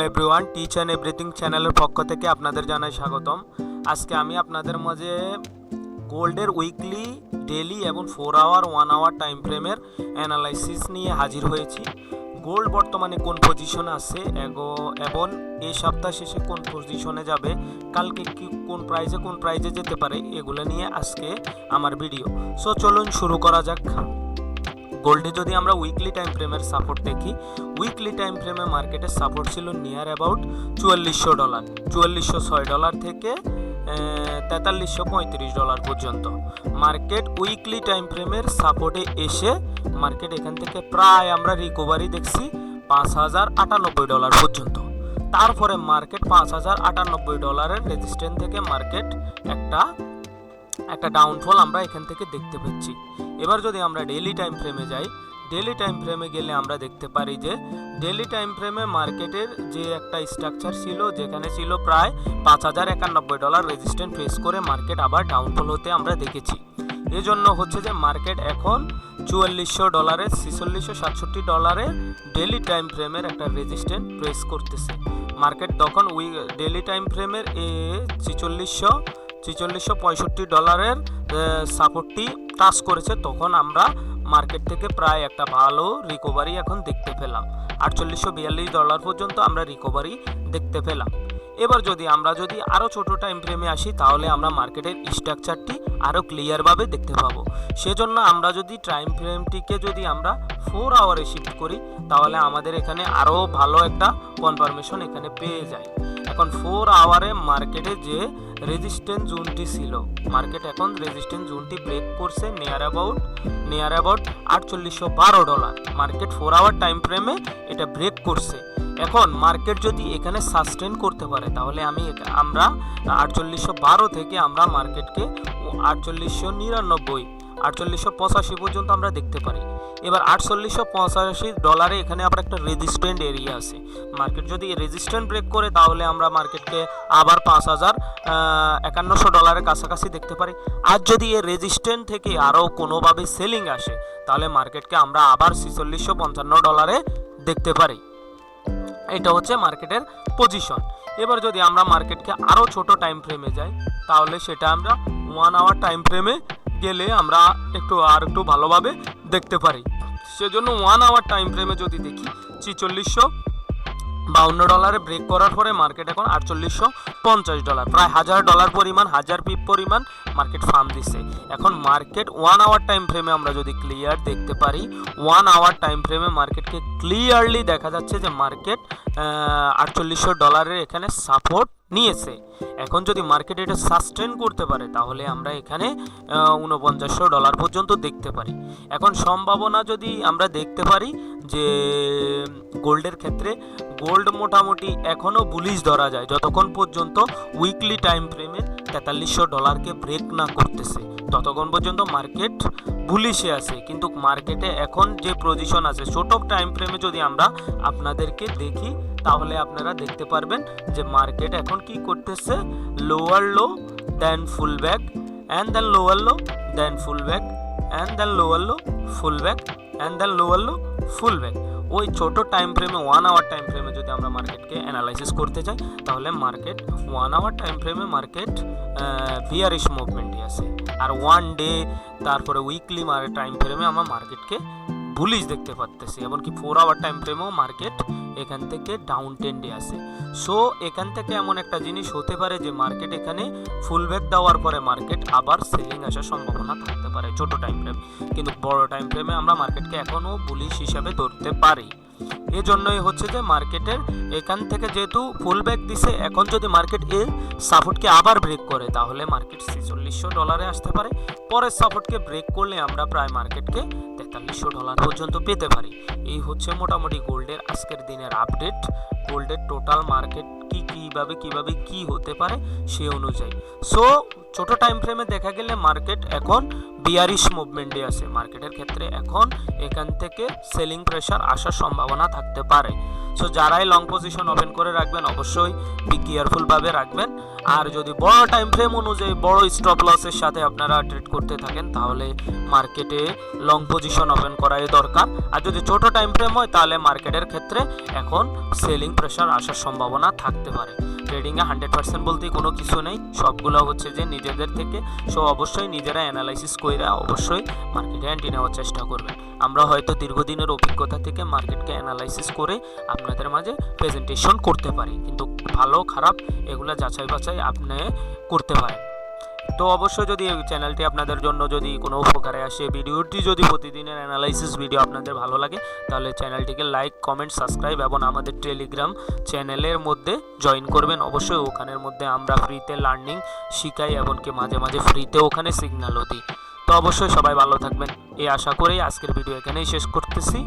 Everyone, teach and everything চ্যানেলের পক্ষ থেকে আপনাদের জানাই স্বাগতম। আজকে আমি আপনাদের মাঝে গোল্ডের উইকলি, ডেলি এবং 4 আওয়ার 1 আওয়ার টাইম ফ্রেমের অ্যানালাইসিস নিয়ে হাজির হয়েছি। গোল্ড বর্তমানে কোন পজিশনে আছে এবং এই সপ্তাহ শেষে কোন পজিশনে যাবে, কালকে কোন প্রাইজে যেতে পারে, এগুলো নিয়ে আজকে আমার ভিডিও। সো চলুন শুরু করা যাক। গোল্ডে যদি আমরা উইকলি টাইম ফ্রেমের সাপোর্ট দেখি, উইকলি টাইম ফ্রেমে মার্কেটের সাপোর্ট ছিল নিয়ার অ্যাবাউট $4400, $4406 থেকে $4335 পর্যন্ত। মার্কেট উইকলি টাইম ফ্রেমের সাপোর্টে এসে মার্কেট এখান থেকে প্রায় আমরা রিকভারি দেখছি $5098 পর্যন্ত। তারপরে মার্কেট $5098 রেজিস্ট্যান্স থেকে মার্কেট একটা ডাউনফল আমরা এখান থেকে দেখতে পাচ্ছি। এবার যদি আমরা ডেইলি টাইম ফ্রেমে যাই, ডেইলি টাইম ফ্রেমে গেলে আমরা দেখতে পারি যে ডেইলি টাইম ফ্রেমে মার্কেটের যে একটা স্ট্রাকচার ছিল, যেখানে ছিল প্রায় $5091 রেজিস্ট্যান্স ফেস করে মার্কেট আবার ডাউনফল হতে আমরা দেখেছি। এজন্য হচ্ছে যে মার্কেট এখন $4400, $4667 ডেইলি টাইম ফ্রেমের একটা রেজিস্ট্যান্স প্রেস করতেছে। মার্কেট তখন ডেইলি টাইম ফ্রেমের $4665 সাপোর্টটি টাচ করেছে, তখন আমরা মার্কেট থেকে প্রায় একটা ভালো রিকভারি এখন দেখতে পেলাম। $4842 পর্যন্ত আমরা রিকভারি দেখতে পেলাম। এবার আমরা যদি আরও ছোট টাইম ফ্রেমে আসি, তাহলে আমরা মার্কেটের স্ট্রাকচারটি আরও ক্লিয়ারভাবে দেখতে পাবো। সেজন্য আমরা যদি টাইম ফ্রেমটিকে যদি আমরা 4 আওয়ারে শিফট করি, তাহলে আমাদের এখানে আরও ভালো একটা কনফার্মেশন এখানে পেয়ে যায়। এখন 4 আওয়ারে মার্কেটে যে রেজিস্ট্যান্স জোনটি ছিল, মার্কেট এখন রেজিস্ট্যান্স জোনটি ব্রেক করছে near about $4812। Market 4 hour time ফ্রেমে এটা ব্রেক করছে। এখন মার্কেট যদি এখানে সাস্টেন করতে পারে, তাহলে আমরা 4812 থেকে আমরা মার্কেটকে 4899, 4885 পর্যন্ত আমরা দেখতে পারি। এবার $4885 এখানে আবার একটা রেজিস্ট্যান্ট এরিয়া আছে। মার্কেট যদি রেজিস্ট্যান্ট ব্রেক করে, তাহলে আমরা মার্কেটকে আবার $5151 কাছাকাছি দেখতে পারি। আর যদি এই রেজিস্ট্যান্ট থেকে আরও কোনোভাবে সেলিং আসে, তাহলে মার্কেটকে আমরা আবার $4655 দেখতে পারি। এটা হচ্ছে মার্কেটের পজিশন। এবার যদি আমরা মার্কেটকে আরও ছোট টাইম ফ্রেমে যাই, তাহলে সেটা আমরা 1 আওয়ার টাইম ফ্রেমে গেলে আমরা একটু ভালোভাবে দেখতে পারি। সেজন্য 1 আওয়ার টাইম ফ্রেমে যদি দেখি, $4652 ব্রেক করার পরে মার্কেট এখন $4850, প্রায় $1000 পরিমাণ, 1000 পিপ পরিমাণ মার্কেট ফার্ম দিচ্ছে। এখন মার্কেট 1 আওয়ার টাইম ফ্রেমে আমরা যদি ক্লিয়ার দেখতে পারি, 1 আওয়ার টাইম ফ্রেমে মার্কেটকে ক্লিয়ারলি দেখা যাচ্ছে যে মার্কেট $4800 এখানে সাপোর্ট নিয়েছে। এখন যদি মার্কেট এটা সাস্টেন করতে পারে, তাহলে আমরা এখানে $4900 পর্যন্ত দেখতে পারি। এখন সম্ভাবনা যদি আমরা দেখতে পারি যে গোল্ডের ক্ষেত্রে, গোল্ড মোটামুটি এখনও বুলিশ ধরা যায় যতক্ষণ পর্যন্ত উইকলি টাইম ফ্রেমে $4300কে ব্রেক না করতেছে, ততক্ষণ পর্যন্ত মার্কেট বুলিশে আছে। কিন্তু মার্কেটে এখন যে পজিশন আছে, ছোট টাইম ফ্রেমে যদি আমরা আপনাদেরকে দেখি, তাহলে আপনারা দেখতে পারবেন যে মার্কেট এখন কি করতেছে, lower low then pull back and then lower low then pull back and then lower low pull back and then lower low pull back. ওই ছোট টাইম ফ্রেমে 1 আওয়ার টাইম ফ্রেমে যদি আমরা মার্কেটকে অ্যানালাইসিস করতে চাই, তাহলে মার্কেট 1 আওয়ার টাইম ফ্রেমে মার্কেট বিয়ারিশ মুভমেন্টই আছে। আর 1 ডে তারপরে উইকলি টাইম ফ্রেমে আমরা মার্কেটকে বুলিশ দেখতে পাচ্ছি। এমনকি 4 আওয়ার টাইম ফ্রেমেও মার্কেট এখান থেকে ডাউন ট্রেন্ডে আছে। সো এখান থেকে এমন একটা জিনিস হতে পারে যে মার্কেট এখানে ফুল ব্যাক দেওয়ার পরে মার্কেট আবার সেলিং আসার সম্ভাবনা থাকতে পারে ছোট টাইম ফ্রেম। কিন্তু বড় টাইম ফ্রেমে আমরা মার্কেটকে এখনও বুলিশ হিসাবে ধরতে পারি। এজন্যই হচ্ছে যে মার্কেটের এখান থেকে যেহেতু ফুল ব্যাক দিছে, এখন যদি মার্কেট এই সাপোর্টকে আবার ব্রেক করে, তাহলে মার্কেট $4600 আসতে পারে। পরের সাপোর্টকে ব্রেক করলে আমরা প্রায় মার্কেটকে $4300 পর্যন্ত পেতে পারি। এই হচ্ছে মোটামুটি গোল্ডের আজকের দিনের আপডেট। গোল্ডের টোটাল মার্কেট কিভাবে কি হতে পারে সে অনুযায়ী। সো ছোট টাইম ফ্রেমে দেখা গেলে মার্কেট এখন বিয়ারিশ মুভমেন্টে আছে। মার্কেটের ক্ষেত্রে এখন এখান থেকে সেলিং প্রেশার আসার সম্ভাবনা থাকতে পারে। সো যারাই লং পজিশন ওপেন করে রাখবেন, অবশ্যই বি কেয়ারফুলভাবে রাখবেন। আর যদি বড় টাইম ফ্রেম অনুযায়ী বড় স্টপ লসের সাথে আপনারা ট্রেড করতে থাকেন, তাহলে মার্কেটে লং পজিশন ওপেন করাই দরকার। আর যদি ছোট টাইম ফ্রেম হয়, তাহলে মার্কেটের ক্ষেত্রে এখন সেলিং প্রেশার আসার সম্ভাবনা থাকতে পারে। ট্রেডিংয়ে 100% বলতে কোনো কিছু নেই, সবগুলো হচ্ছে যে নিজেদের থেকে। সো অবশ্যই নিজেরা অ্যানালাইসিস করে অবশ্যই মার্কেটে এন্ট্রি নেওয়ার চেষ্টা করবেন। আমরা হয়তো দীর্ঘদিনের অভিজ্ঞতা থেকে মার্কেটকে অ্যানালাইসিস করে আপনাদের মাঝে প্রেজেন্টেশন করতে পারি, কিন্তু ভালো খারাপ এগুলো যাচাই বাছাই আপনি করতে পারেন। তো অবশ্যই যদি এই চ্যানেলটি আপনাদের জন্য যদি কোনো উপকারে আসে, ভিডিওটি যদি প্রতিদিনের অ্যানালাইসিস ভিডিও আপনাদের ভালো লাগে, তাহলে চ্যানেলটিকে লাইক, কমেন্ট, সাবস্ক্রাইব এবং আমাদের টেলিগ্রাম চ্যানেলের মধ্যে জয়েন করবেন। অবশ্যই ওখানের মধ্যে আমরা ফ্রিতে লার্নিং শিখাই, এমনকি মাঝে মাঝে ফ্রিতে ওখানে সিগন্যালও দিই। তো অবশ্যই সবাই ভালো থাকবেন এই আশা করেই আজকের ভিডিও এখানেই শেষ করতেছি।